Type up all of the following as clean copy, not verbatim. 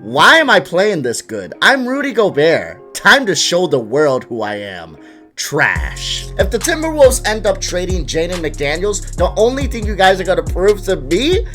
Why am I playing this good? I'm Rudy Gobert. Time to show the world who I am. Trash. If the Timberwolves end up trading Jaden McDaniels, the only thing you guys are going to prove to me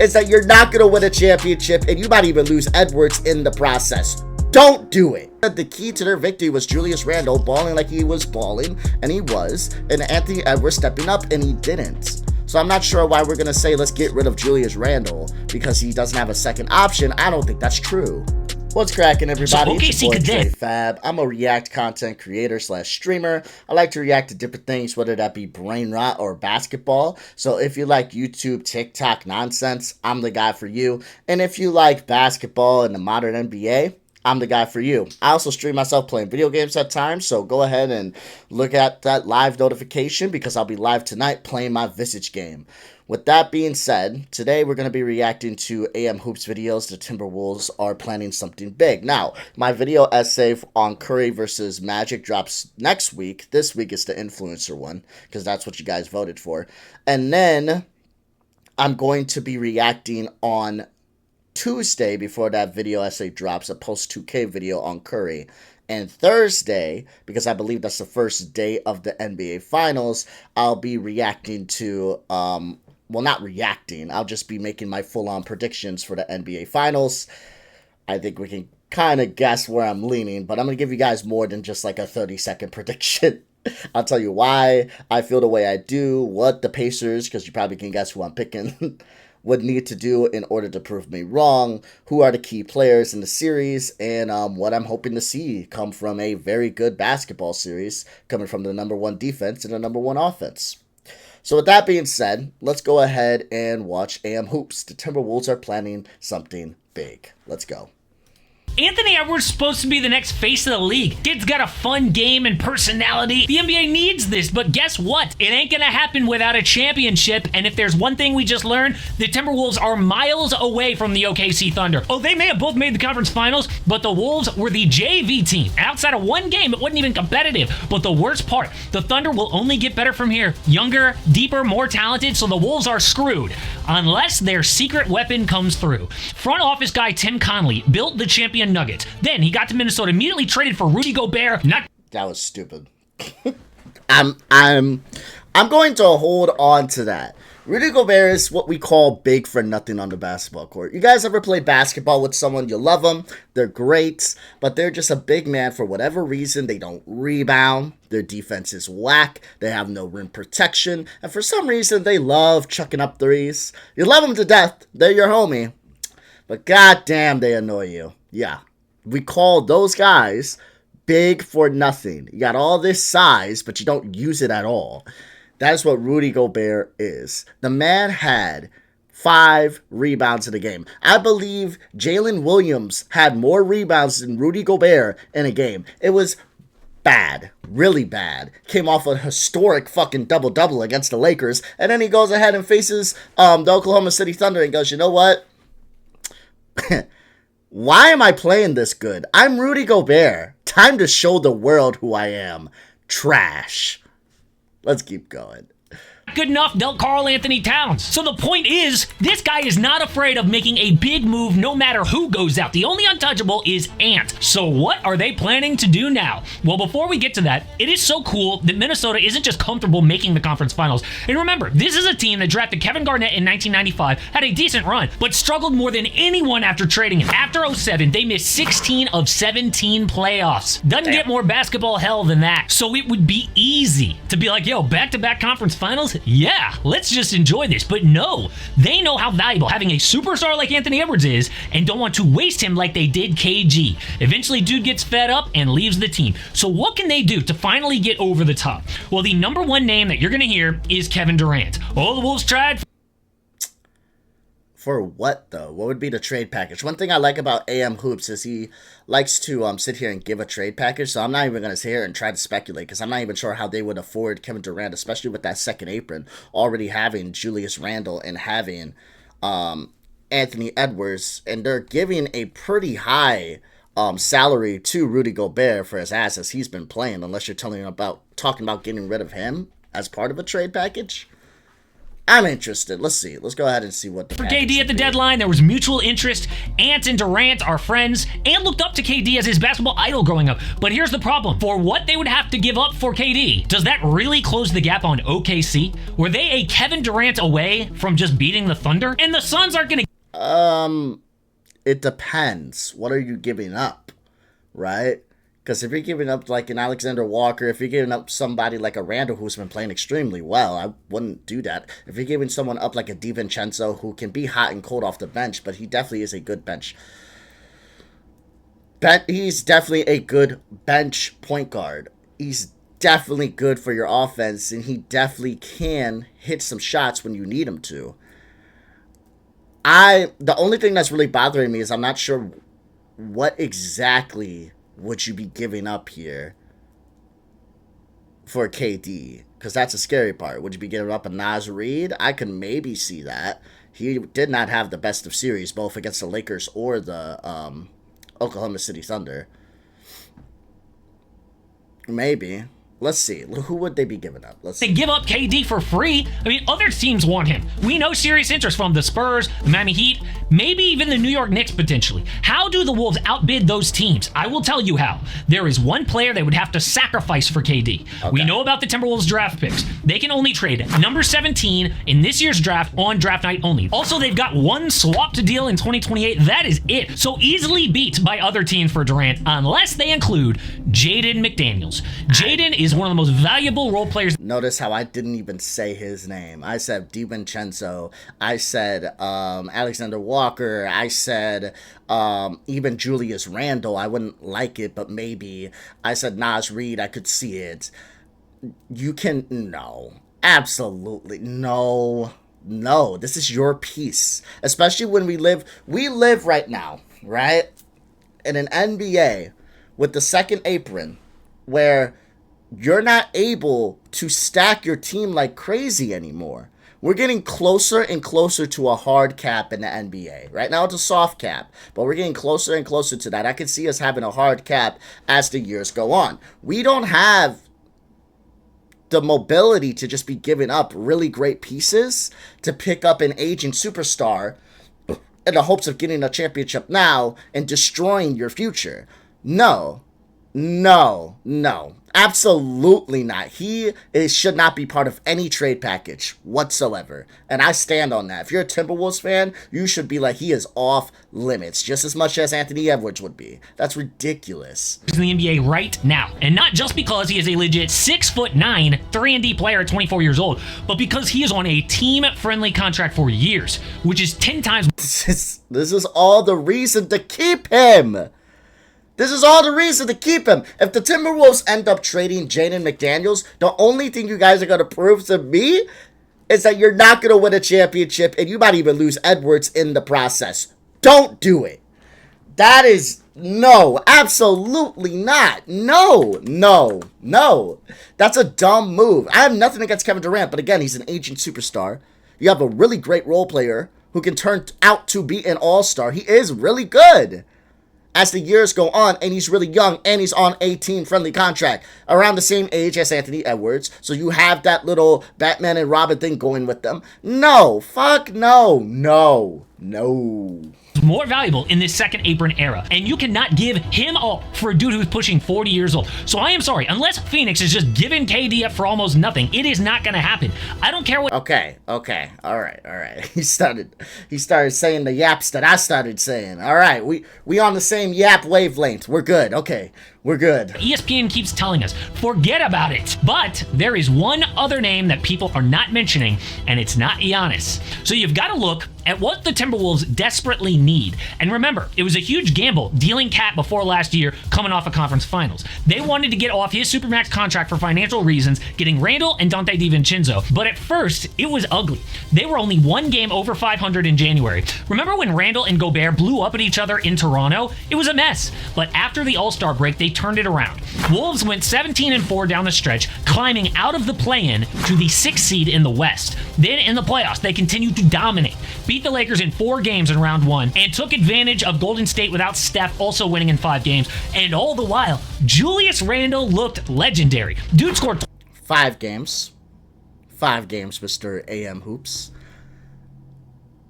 is that you're not going to win a championship, and you might even lose Edwards in the process. Don't do it. The key to their victory was Julius Randle balling like he was balling, and he was, and Anthony Edwards stepping up, and he didn't. So I'm not sure why we're going to say let's get rid of Julius Randle because he doesn't have a second option. I don't think that's true. What's cracking, everybody? So, it's your boy, Trey Fab. I'm a React content creator / streamer. I like to react to different things, whether that be brain rot or basketball. So if you like YouTube, TikTok nonsense, I'm the guy for you. And if you like basketball and the modern NBA, I'm the guy for you. I also stream myself playing video games at times, so go ahead and look at that live notification because I'll be live tonight playing my Visage game. With that being said, today we're going to be reacting to AM Hoops videos. The Timberwolves are planning something big. Now, my video essay on Curry versus Magic drops next week. This week is the influencer one because that's what you guys voted for. And then I'm going to be reacting on Tuesday, before that video essay drops, a post 2K video on Curry. And Thursday, because I believe that's the first day of the NBA Finals, I'll be reacting to, well, not reacting, I'll just be making my full-on predictions for the NBA Finals. I think we can kind of guess where I'm leaning, but I'm going to give you guys more than just like a 30-second prediction. I'll tell you why I feel the way I do, what the Pacers, because you probably can guess who I'm picking, would need to do in order to prove me wrong, who are the key players in the series, and what I'm hoping to see come from a very good basketball series, coming from the #1 defense and the #1 offense. So with that being said, let's go ahead and watch AM Hoops. The Timberwolves are planning something big. Let's go. Anthony Edwards is supposed to be the next face of the league. Kid's got a fun game and personality. The NBA needs this, but guess what? It ain't gonna happen without a championship, and if there's one thing we just learned, the Timberwolves are miles away from the OKC Thunder. Oh, they may have both made the conference finals, but the Wolves were the JV team. Outside of one game, it wasn't even competitive. But the worst part, the Thunder will only get better from here. Younger, deeper, more talented, so the Wolves are screwed. Unless their secret weapon comes through. Front office guy Tim Connelly built the champion Nuggets. Then he got to Minnesota, immediately traded for Rudy Gobert. That was stupid. I'm going to hold on to that. Rudy Gobert is what we call big for nothing on the basketball court. You guys ever play basketball with someone, you love them, they're great, but they're just a big man for whatever reason. They don't rebound, their defense is whack, they have no rim protection, and for some reason they love chucking up threes. You love them to death, they're your homie, but goddamn they annoy you. Yeah, we call those guys big for nothing. You got all this size, but you don't use it at all. That is what Rudy Gobert is. The man had 5 rebounds in the game. I believe Jalen Williams had more rebounds than Rudy Gobert in a game. It was bad, really bad. Came off a historic fucking double-double against the Lakers, and then he goes ahead and faces the Oklahoma City Thunder and goes, you know what? Why am I playing this good? I'm Rudy Gobert. Time to show the world who I am. Trash. Let's keep going. Good enough, dealt Karl Anthony Towns. So the point is, this guy is not afraid of making a big move no matter who goes out. The only untouchable is Ant. So what are they planning to do now? Well, before we get to that, it is so cool that Minnesota isn't just comfortable making the conference finals. And remember, this is a team that drafted Kevin Garnett in 1995, had a decent run, but struggled more than anyone after trading him. After 07, they missed 16 of 17 playoffs. Doesn't get more basketball hell than that. So it would be easy to be like, yo, back-to-back conference finals? Yeah, let's just enjoy this. But no, they know how valuable having a superstar like Anthony Edwards is and don't want to waste him like they did KG. Eventually, dude gets fed up and leaves the team. So what can they do to finally get over the top? Well, the #1 name that you're going to hear is Kevin Durant. Oh, the Wolves tried. For what, though? What would be the trade package? One thing I like about AM Hoops is he likes to sit here and give a trade package, so I'm not even going to sit here and try to speculate, because I'm not even sure how they would afford Kevin Durant, especially with that second apron, already having Julius Randle and having Anthony Edwards, and they're giving a pretty high salary to Rudy Gobert for his assets he's been playing, unless you're talking about getting rid of him as part of a trade package. I'm interested. Let's see. Let's go ahead and see what the For KD at the deadline, there was mutual interest. Ant and Durant are friends. Ant looked up to KD as his basketball idol growing up. But here's the problem. For what they would have to give up for KD, does that really close the gap on OKC? Were they a Kevin Durant away from just beating the Thunder? And the Suns aren't going to... It depends. What are you giving up, right? Because if you're giving up like an Alexander Walker, if you're giving up somebody like a Randle who's been playing extremely well, I wouldn't do that. If you're giving someone up like a DiVincenzo who can be hot and cold off the bench, but he definitely is a good bench. He's definitely a good bench point guard. He's definitely good for your offense, and he definitely can hit some shots when you need him to. The only thing that's really bothering me is I'm not sure what exactly would you be giving up here for KD? Because that's a scary part. Would you be giving up a Naz Reid? I could maybe see that. He did not have the best of series, both against the Lakers or the Oklahoma City Thunder. Maybe. Let's see. Who would they be giving up? Let's see. They give up KD for free. I mean, other teams want him. We know serious interest from the Spurs, the Miami Heat, maybe even the New York Knicks potentially. How do the Wolves outbid those teams? I will tell you how. There is one player they would have to sacrifice for KD. Okay. We know about the Timberwolves draft picks. They can only trade number 17 in this year's draft on draft night only. Also, they've got one swap to deal in 2028. That is it. So easily beat by other teams for Durant, unless they include Jaden McDaniels. Jaden is one of the most valuable role players. Notice how I didn't even say his name. I said DiVincenzo. I said Alexander Walker. I said even Julius Randle. I wouldn't like it, but maybe. I said Naz Reid. I could see it. No. Absolutely. No. This is your piece. Especially when we live right now, right? In an NBA with the second apron where you're not able to stack your team like crazy anymore. We're getting closer and closer to a hard cap in the NBA. Right now it's a soft cap, but we're getting closer and closer to that. I can see us having a hard cap as the years go on. We don't have the mobility to just be giving up really great pieces to pick up an aging superstar in the hopes of getting a championship now and destroying your future. No. Absolutely not. He should not be part of any trade package whatsoever. And I stand on that. If you're a Timberwolves fan, you should be like, he is off limits, just as much as Anthony Edwards would be. That's ridiculous. In the NBA right now. And not just because he is a legit 6'9", 3-and-D player at 24 years old, but because he is on a team-friendly contract for years, which is 10 times. This is all the reason to keep him. This is all the reason to keep him. If the Timberwolves end up trading Jaden McDaniels, the only thing you guys are going to prove to me is that you're not going to win a championship, and you might even lose Edwards in the process. Don't do it. That is, no, absolutely not. No. That's a dumb move. I have nothing against Kevin Durant, but again, he's an aging superstar. You have a really great role player who can turn out to be an all-star. He is really good as the years go on, and he's really young, and he's on a team-friendly contract, around the same age as Anthony Edwards, so you have that little Batman and Robin thing going with them. No. More valuable in this second apron era, and you cannot give him up for a dude who's pushing 40 years old. So I am sorry, unless Phoenix is just giving KD up for almost nothing, it is not going to happen. I don't care what. Okay, all right. He started saying the yaps that I started saying. All right, we on the same yap wavelength. We're good. Okay, we're good. ESPN keeps telling us, forget about it. But there is one other name that people are not mentioning, and it's not Giannis. So you've got to look at what the Timberwolves desperately need. And remember, it was a huge gamble dealing Cat before last year coming off a conference finals. They wanted to get off his Supermax contract for financial reasons, getting Randle and Dante DiVincenzo. But at first, it was ugly. They were only one game over 500 in January. Remember when Randle and Gobert blew up at each other in Toronto? It was a mess. But after the All-Star break, they turned it around. Wolves went 17-4 down the stretch, climbing out of the play-in to the 6th seed in the West. Then in the playoffs, they continued to dominate. Beat the Lakers in 4 games in round 1 and took advantage of Golden State without Steph also winning in 5 games. And all the while, Julius Randle looked legendary. Dude scored 5 games. 5 games, Mr. AM Hoops.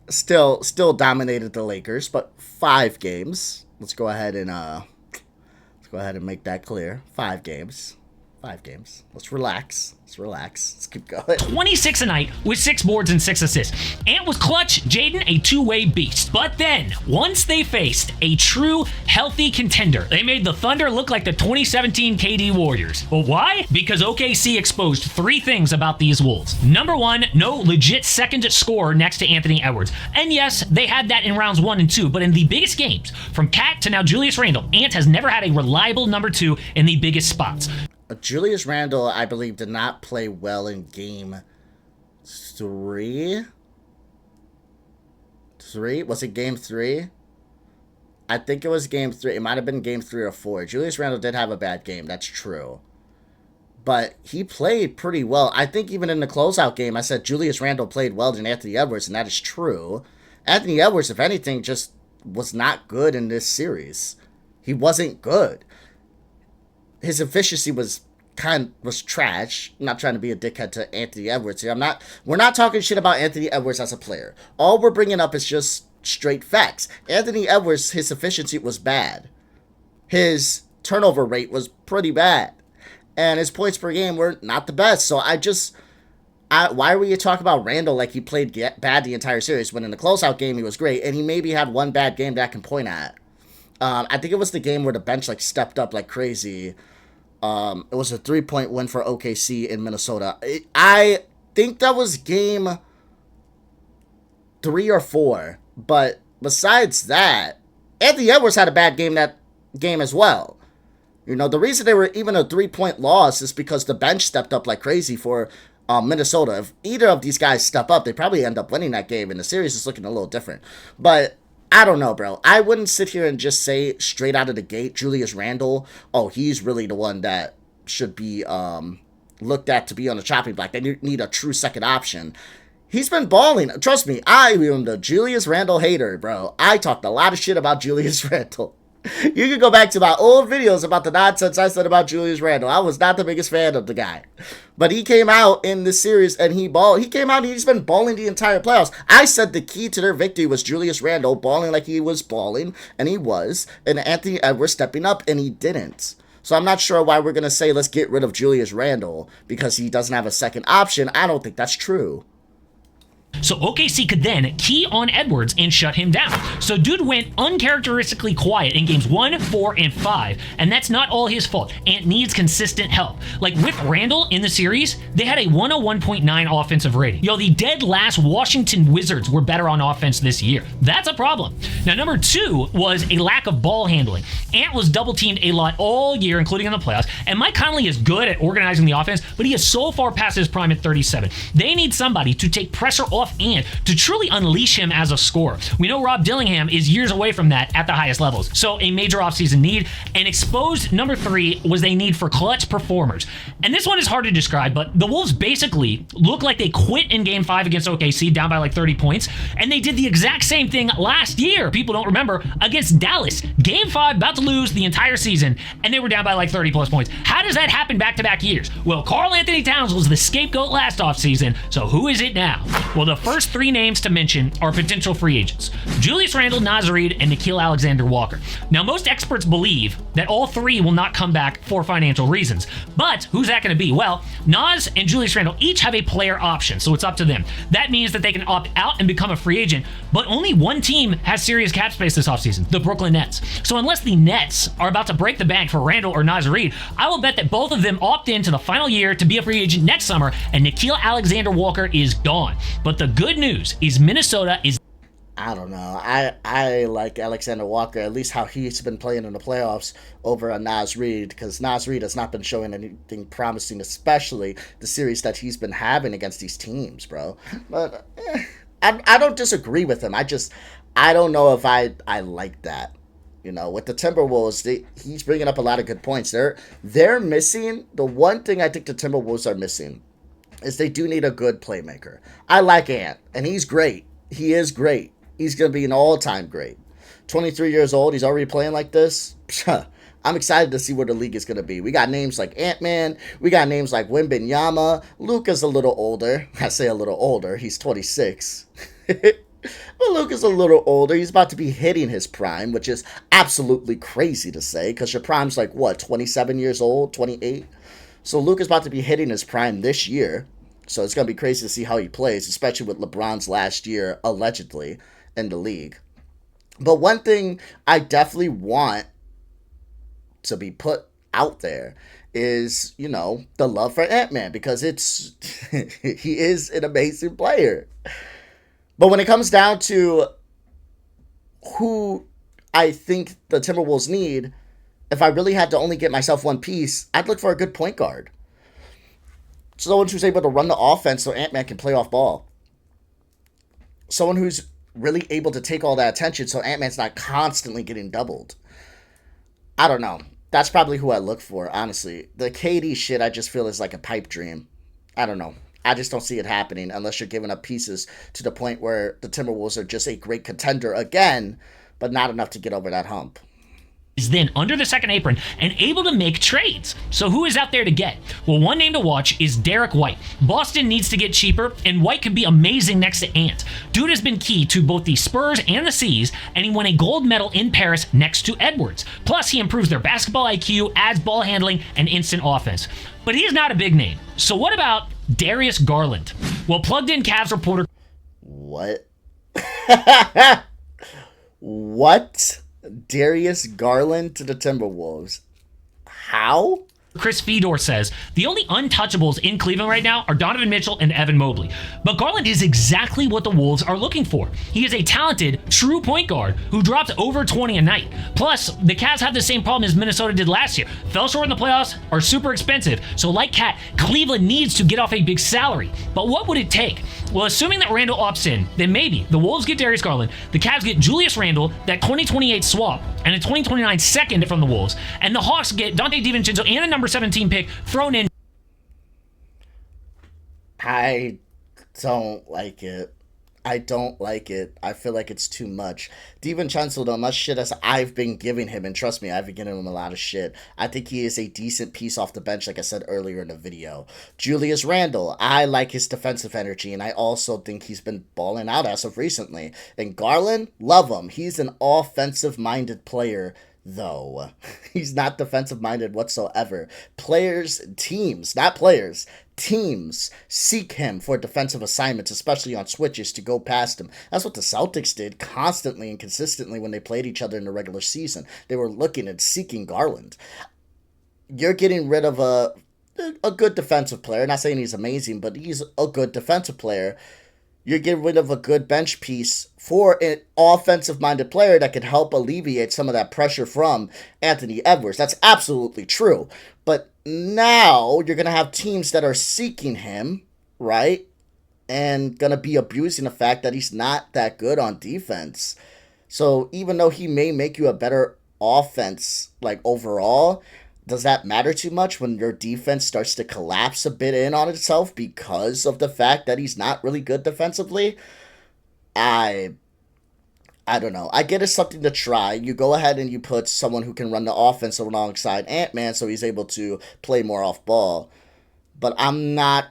Still dominated the Lakers, but 5 games. Let's go ahead and make that clear. 5 games. 5 games. Let's relax. Let's keep going. 26 a night with 6 boards and 6 assists. Ant was clutch, Jaden a two-way beast. But then, once they faced a true, healthy contender, they made the Thunder look like the 2017 KD Warriors. Well, why? Because OKC exposed 3 things about these Wolves. Number 1, no legit second scorer next to Anthony Edwards. And yes, they had that in rounds 1 and 2, but in the biggest games, from Cat to now Julius Randle, Ant has never had a reliable number 2 in the biggest spots. Julius Randle, I believe, did not play well in game 3. Was it game 3? I think it was game 3. It might have been game 3 or 4. Julius Randle did have a bad game. That's true. But he played pretty well. I think even in the closeout game, I said Julius Randle played well than Anthony Edwards, and that is true. Anthony Edwards, if anything, just was not good in this series. He wasn't good. His efficiency was trash. I'm not trying to be a dickhead to Anthony Edwards here. We're not talking shit about Anthony Edwards as a player. All we're bringing up is just straight facts. Anthony Edwards, his efficiency was bad. His turnover rate was pretty bad. And his points per game were not the best. So why were you talking about Randle like he played bad the entire series when in the closeout game he was great and he maybe had one bad game that I can point at? I think it was the game where the bench stepped up like crazy. It was a 3-point win for OKC in Minnesota. I think that was game 3 or 4. But besides that, Anthony Edwards had a bad game that game as well. You know, the reason they were even a 3-point loss is because the bench stepped up like crazy for Minnesota. If either of these guys step up, they probably end up winning that game, and the series is looking a little different. But I don't know, bro. I wouldn't sit here and just say straight out of the gate, Julius Randle, oh, he's really the one that should be looked at to be on the chopping block. They need a true second option. He's been balling. Trust me, I am the Julius Randle hater, bro. I talked a lot of shit about Julius Randle. You can go back to my old videos about the nonsense I said about Julius Randle. I was not the biggest fan of the guy. But he came out in this series and he balled. He came out and he's been balling the entire playoffs. I said the key to their victory was Julius Randle balling like he was balling, and he was. And Anthony Edwards stepping up, and he didn't. So I'm not sure why we're going to say let's get rid of Julius Randle because he doesn't have a second option. I don't think that's true. So OKC could then key on Edwards and shut him down. So dude went uncharacteristically quiet in games 1, 4, and 5, and that's not all his fault. Ant needs consistent help. Like with Randle in the series, they had a 101.9 offensive rating. Yo, the dead last Washington Wizards were better on offense this year. That's a problem. Now, number 2 was a lack of ball handling. Ant was double teamed a lot all year, including in the playoffs, and Mike Conley is good at organizing the offense, but he is so far past his prime at 37. They need somebody to take pressure off Ant to truly unleash him as a scorer. We know Rob Dillingham is years away from that at the highest levels. So a major offseason need. And exposed number 3 was a need for clutch performers. And this one is hard to describe, but the Wolves basically look like they quit in game 5 against OKC, down by like 30 points. And they did the exact same thing last year, people don't remember, against Dallas. Game 5, about to lose the entire season, and they were down by like 30 plus points. How does that happen back-to-back years? Well, Karl Anthony Towns was the scapegoat last offseason, so who is it now? Well, the first 3 names to mention are potential free agents: Julius Randle, Naz Reid, and Nickeil Alexander-Walker. Now, most experts believe that all 3 will not come back for financial reasons. But who's that going to be? Well, Naz and Julius Randle each have a player option, so it's up to them. That means that they can opt out and become a free agent, but only one team has serious cap space this offseason, the Brooklyn Nets. So unless the Nets are about to break the bank for Randle or Naz Reid, I will bet that both of them opt into the final year to be a free agent next summer, and Nickeil Alexander-Walker is gone. But the good news is Minnesota is... I don't know. I like Alexander Walker, at least how he's been playing in the playoffs over Naz Reid, because Naz Reid has not been showing anything promising, especially the series that he's been having against these teams, bro. But I don't disagree with him. I don't know if I like that. You know, with the Timberwolves, he's bringing up a lot of good points. They're missing, the one thing I think the Timberwolves are missing is they do need a good playmaker. I like Ant, and he's great. He is great. He's going to be an all-time great. 23 years old, he's already playing like this. I'm excited to see where the league is going to be. We got names like Ant-Man. We got names like Wembanyama. Luka's a little older. I say a little older. He's 26. But Luka's a little older. He's about to be hitting his prime, which is absolutely crazy to say because your prime's like, what, 27 years old, 28? So Luka's about to be hitting his prime this year. So it's going to be crazy to see how he plays, especially with LeBron's last year, allegedly, in the league. But one thing I definitely want to be put out there is, you know, the love for Ant-Man because it's he is an amazing player. But when it comes down to who I think the Timberwolves need, if I really had to only get myself one piece, I'd look for a good point guard. Someone who's able to run the offense so Ant-Man can play off ball. Someone who's really able to take all that attention so Ant-Man's not constantly getting doubled. I don't know. That's probably who I look for, honestly. The KD shit I just feel is like a pipe dream. I don't know. I just don't see it happening unless you're giving up pieces to the point where the Timberwolves are just a great contender again, but not enough to get over that hump. Is then under the second apron and able to make trades. So who is out there to get? Well, one name to watch is Derek White. Boston needs to get cheaper, and White could be amazing next to Ant. Dude has been key to both the Spurs and the C's, and he won a gold medal in Paris next to Edwards. Plus, he improves their basketball IQ, adds ball handling, and instant offense. But he's not a big name. So what about Darius Garland? Well, plugged-in Cavs reporter... What? What? Darius Garland to the Timberwolves. How? Chris Fedor says, the only untouchables in Cleveland right now are Donovan Mitchell and Evan Mobley. But Garland is exactly what the Wolves are looking for. He is a talented, true point guard who drops over 20 a night. Plus, the Cavs have the same problem as Minnesota did last year. Fell short in the playoffs, are super expensive. So like Cat, Cleveland needs to get off a big salary. But what would it take? Well, assuming that Randle opts in, then maybe the Wolves get Darius Garland, the Cavs get Julius Randle, that 2028 swap, and a 2029 second from the Wolves, and the Hawks get Dante DiVincenzo and a number 17 pick thrown in. I don't like it. I don't like it. I feel like it's too much. DiVincenzo, though, much shit as I've been giving him, and trust me, I've been giving him a lot of shit. I think he is a decent piece off the bench, like I said earlier in the video. Julius Randle, I like his defensive energy, and I also think he's been balling out as of recently. And Garland, love him. He's an offensive-minded player, though. He's not defensive-minded whatsoever. Teams seek him for defensive assignments, especially on switches, to go past him. That's what the Celtics did constantly and consistently when they played each other in the regular season. They were looking and seeking Garland. You're getting rid of a good defensive player. Not saying he's amazing, but he's a good defensive player. You're getting rid of a good bench piece for an offensive-minded player that could help alleviate some of that pressure from Anthony Edwards. That's absolutely true. But now you're going to have teams that are seeking him, right? And going to be abusing the fact that he's not that good on defense. So even though he may make you a better offense, like overall, does that matter too much when your defense starts to collapse a bit in on itself because of the fact that he's not really good defensively? I don't know. I get it's something to try. You go ahead and you put someone who can run the offense alongside Ant-Man so he's able to play more off ball. But I'm not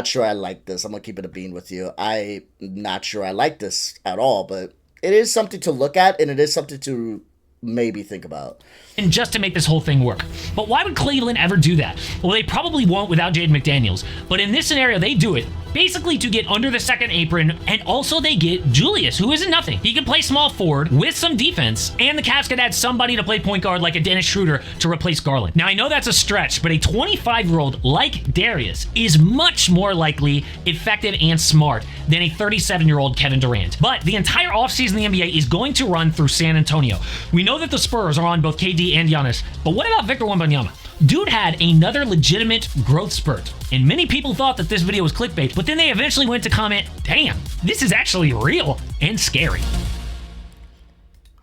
sure I like this. I'm going to keep it a bean with you. I'm not sure I like this at all, but it is something to look at, and it is something to maybe think about. And just to make this whole thing work. But why would Cleveland ever do that? Well, they probably won't without Jaden McDaniels. But in this scenario, they do it basically to get under the second apron, and also they get Julius, who isn't nothing. He can play small forward with some defense, and the Cavs could add somebody to play point guard like a Dennis Schroeder to replace Garland. Now, I know that's a stretch, but a 25-year-old like Darius is much more likely effective and smart than a 37-year-old Kevin Durant. But the entire offseason in the NBA is going to run through San Antonio. We know that the Spurs are on both KD and Giannis, but what about Victor Wembanyama? Dude had another legitimate growth spurt, and many people thought that this video was clickbait, but then they eventually went to comment, damn, this is actually real and scary.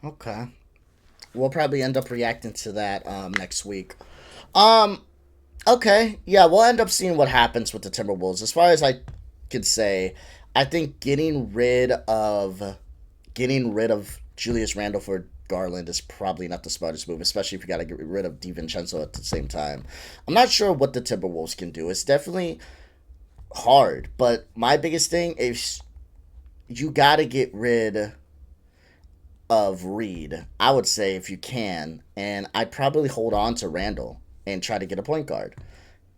Okay. We'll probably end up reacting to that next week. Okay. Yeah, we'll end up seeing what happens with the Timberwolves. As far as I could say, I think getting rid of Julius Randle for Garland is probably not the smartest move, especially if you got to get rid of DiVincenzo at the same time. I'm not sure what the Timberwolves can do. It's definitely hard, but my biggest thing is you got to get rid of Reed, I would say, if you can, and I'd probably hold on to Randle and try to get a point guard.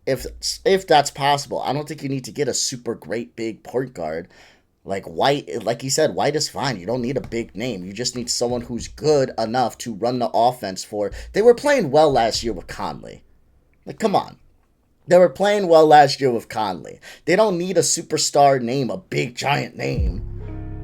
If that's possible. I don't think you need to get a super great big point guard. Like White, like you said, White is fine. You don't need a big name. You just need someone who's good enough to run the offense for. They were playing well last year with Conley. Like, come on. They were playing well last year with Conley. They don't need a superstar name, a big giant name.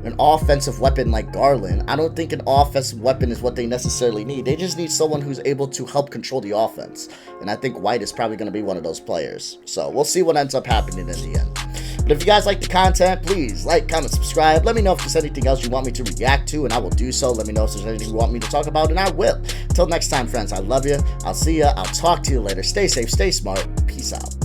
An offensive weapon like Garland. I don't think an offensive weapon is what they necessarily need. They just need someone who's able to help control the offense. And I think White is probably going to be one of those players. So we'll see what ends up happening in the end. But if you guys like the content, please like, comment, subscribe. Let me know if there's anything else you want me to react to, and I will do so. Let me know if there's anything you want me to talk about, and I will. Until next time, friends, I love you. I'll see you. I'll talk to you later. Stay safe, stay smart. Peace out.